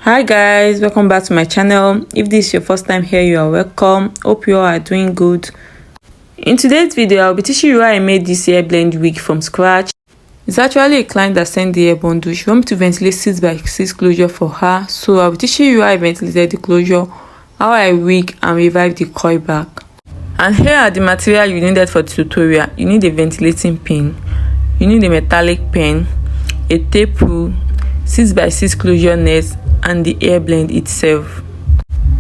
Hi guys, welcome back to my channel. If this is your first time here, you are welcome. Hope you all are doing good. In today's video, I'll be teaching you how I made this hair blend wig from scratch. It's actually a client that sent the hair bundle. She wants me to ventilate 6x6 closure for her, so I'll be teaching you how I ventilated the closure, how I wig and revive the coil back. And here are the material you needed for the tutorial. You need a ventilating pin, you need a metallic pen, a tape rule, 6x6 closure net, and the hair blend itself.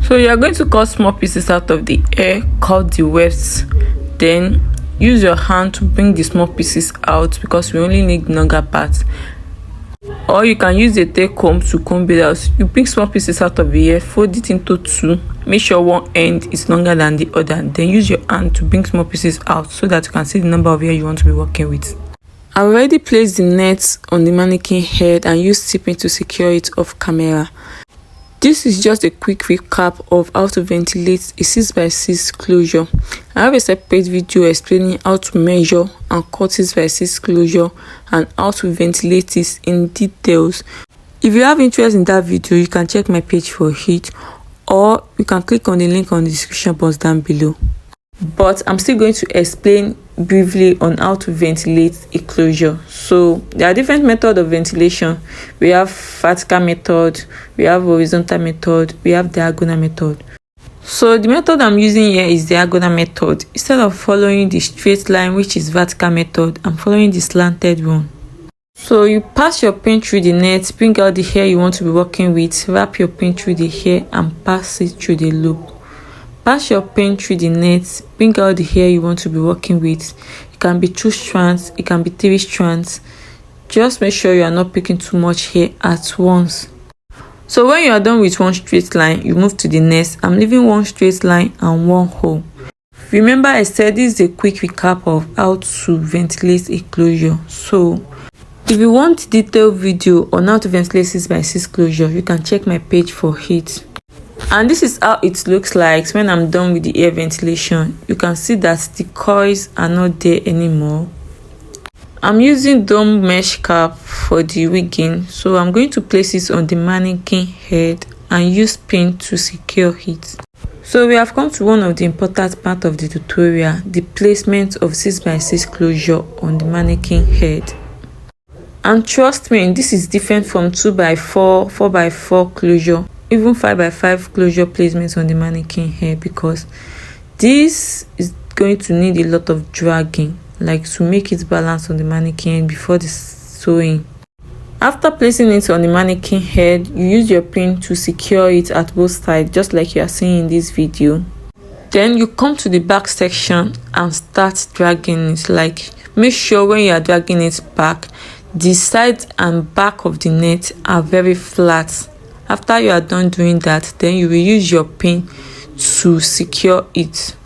So you are going to cut small pieces out of the hair, cut the wefts, then use your hand to bring the small pieces out because we only need the longer parts. Or you can use a tape comb to comb it out. You pick small pieces out of the hair, fold it into two, make sure one end is longer than the other, then use your hand to bring small pieces out so that you can see the number of hair you want to be working with. I already placed the net on the mannequin head and used tipping to secure it off camera. This is just a quick recap of how to ventilate a 6x6 closure. I have a separate video explaining how to measure and cut 6x6 closure and how to ventilate it in details. If you have interest in that video, you can check my page for it, or you can click on the link on the description box down below. But I'm still going to explain briefly on how to ventilate a closure. So there are different methods of ventilation. We have vertical method, we have horizontal method, we have diagonal method. So the method I'm using here is diagonal method. Instead of following the straight line, which is vertical method, I'm following the slanted one. So you pass your pin through the net, bring out the hair you want to be working with, wrap your pin through the hair and pass it through the loop. Pass your pin through the net, bring out the hair you want to be working with. It can be 2 strands, it can be 3 strands. Just make sure you are not picking too much hair at once. So when you are done with one straight line, you move to the next. I'm leaving one straight line and one hole. Remember, I said this is a quick recap of how to ventilate a closure. So if you want detailed video on how to ventilate 6x6 closure, you can check my page for it. And this is how it looks like when I'm done with the air ventilation. You can see that the coils are not there anymore. I'm using dome mesh cap for the wigging, so I'm going to place it on the mannequin head and use pin to secure it. So we have come to one of the important part of the tutorial, the placement of 6x6 closure on the mannequin head. And trust me, this is different from 2x4, 4x4 closure, even 5x5 closure placements on the mannequin hair, because this is going to need a lot of dragging, like to make it balance on the mannequin before the sewing. After placing it on the mannequin head, you use your pin to secure it at both sides, just like you are seeing in this video. Then you come to the back section and start dragging it. Like, make sure when you are dragging it back, the side and back of the net are very flat. After you are done doing that, then you will use your pin to secure it.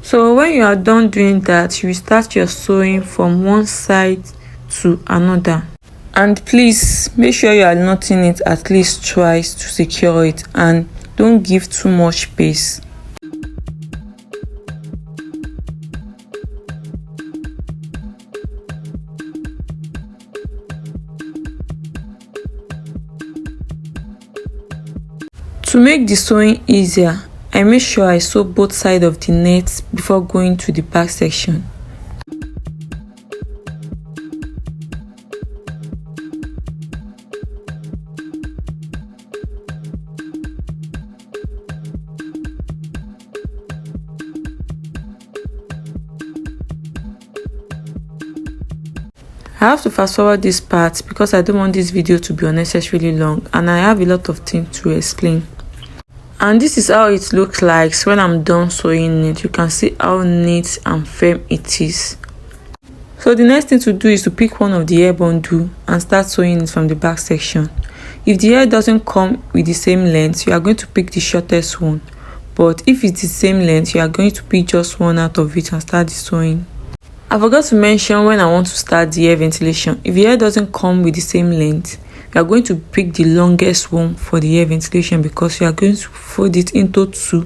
So when you are done doing that, you will start your sewing from one side to another. And please make sure you are knotting it at least twice to secure it, and don't give too much space. To make the sewing easier, I make sure I sew both sides of the net before going to the back section. I have to fast forward this part because I don't want this video to be unnecessarily long, and I have a lot of things to explain. And this is how it looks like when I'm done sewing it. You can see how neat and firm it is. So the next thing to do is to pick one of the hair bundle and start sewing it from the back section. If the hair doesn't come with the same length, you are going to pick the shortest one. But if it's the same length, you are going to pick just one out of it and start the sewing. I forgot to mention when I want to start the hair ventilation. If the hair doesn't come with the same length, you are going to pick the longest one for the hair ventilation, because you are going to fold it into 2,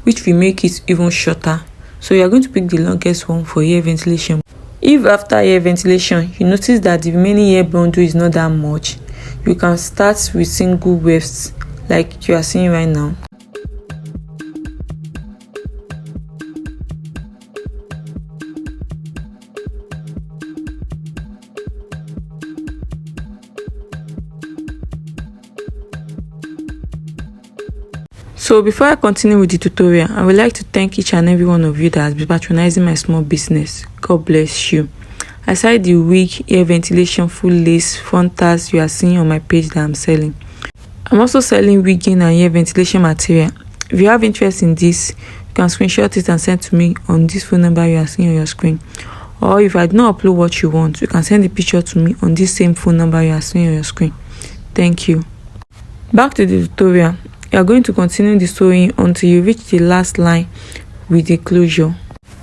which will make it even shorter. So you are going to pick the longest one for ear ventilation. If after ear ventilation you notice that the remaining ear bundle is not that much, you can start with single waves like you are seeing right now. So before I continue with the tutorial, I would like to thank each and every one of you that has been patronizing my small business. God bless you. Aside the wig, ear ventilation, full lace, frontals you are seeing on my page that I'm selling, I'm also selling wigging and ear ventilation material. If you have interest in this, you can screenshot it and send to me on this phone number you are seeing on your screen. Or if I do not upload what you want, you can send the picture to me on this same phone number you are seeing on your screen. Thank you. Back to the tutorial. You are going to continue the sewing until you reach the last line with the closure.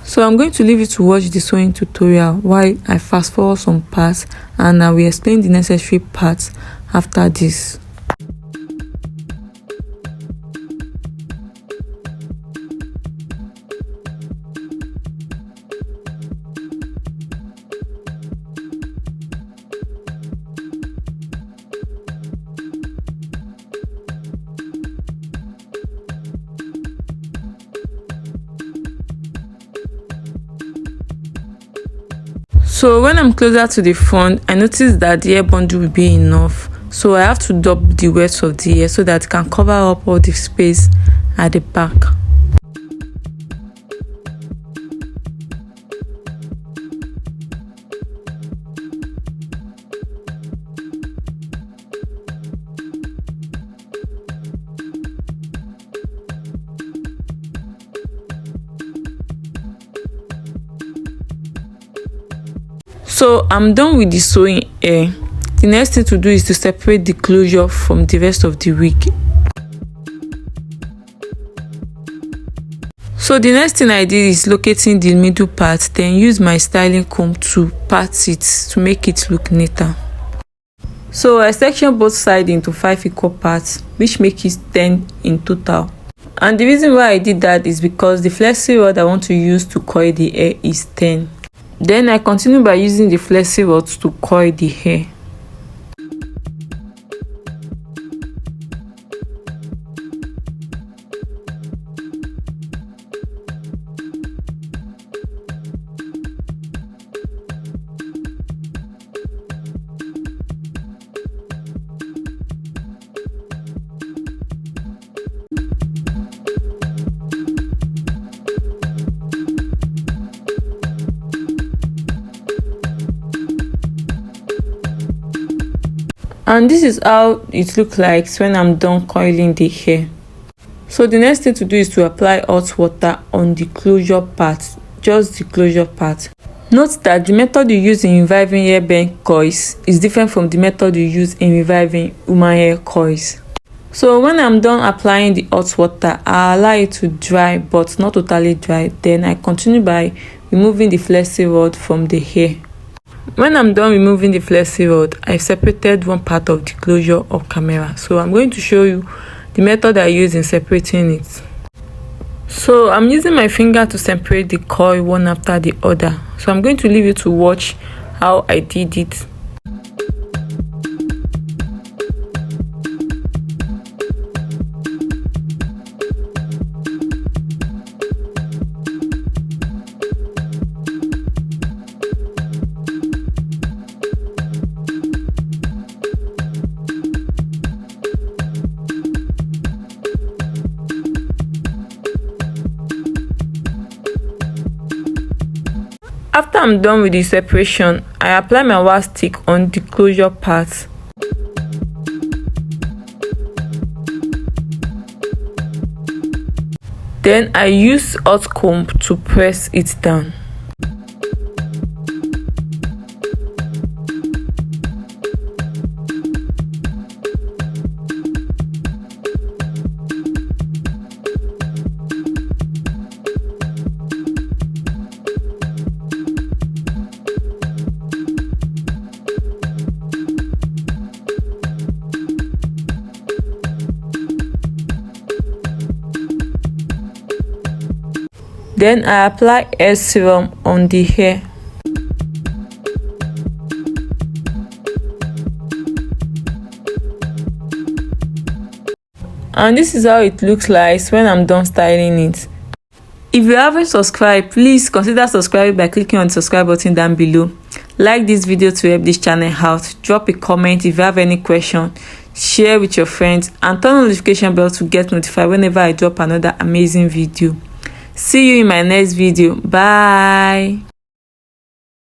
So I'm going to leave you to watch the sewing tutorial while I fast forward some parts, and I will explain the necessary parts after this. So when I'm closer to the front, I notice that the ear bundle will be enough. So I have to double the width of the ear so that it can cover up all the space at the back. So I'm done with the sewing ear. The next thing to do is to separate the closure from the rest of the wig. So the next thing I did is locating the middle part, then use my styling comb to part it to make it look neater. So I section both sides into 5 equal parts, which make it 10 in total. And the reason why I did that is because the flexi rod I want to use to coil the hair is 10. Then I continue by using the flexi rods to coil the hair. And this is how it looks like when I'm done coiling the hair. So the next thing to do is to apply hot water on the closure part, just the closure part. Note that the method you use in reviving hair bend coils is different from the method you use in reviving human hair coils. So when I'm done applying the hot water, I allow it to dry but not totally dry. Then I continue by removing the flexi rod from the hair. When I'm done removing the flexi rod, I separated one part of the closure off camera. So I'm going to show you the method I use in separating it. So I'm using my finger to separate the coil one after the other. So I'm going to leave you to watch how I did it. After I'm done with the separation, I apply my wax stick on the closure part. Then I use hot comb to press it down. Then I apply hair serum on the hair. And this is how it looks like when I'm done styling it. If you haven't subscribed, please consider subscribing by clicking on the subscribe button down below. Like this video to help this channel out. Drop a comment if you have any question. Share with your friends and turn on the notification bell to get notified whenever I drop another amazing video. See you in my next video. Bye.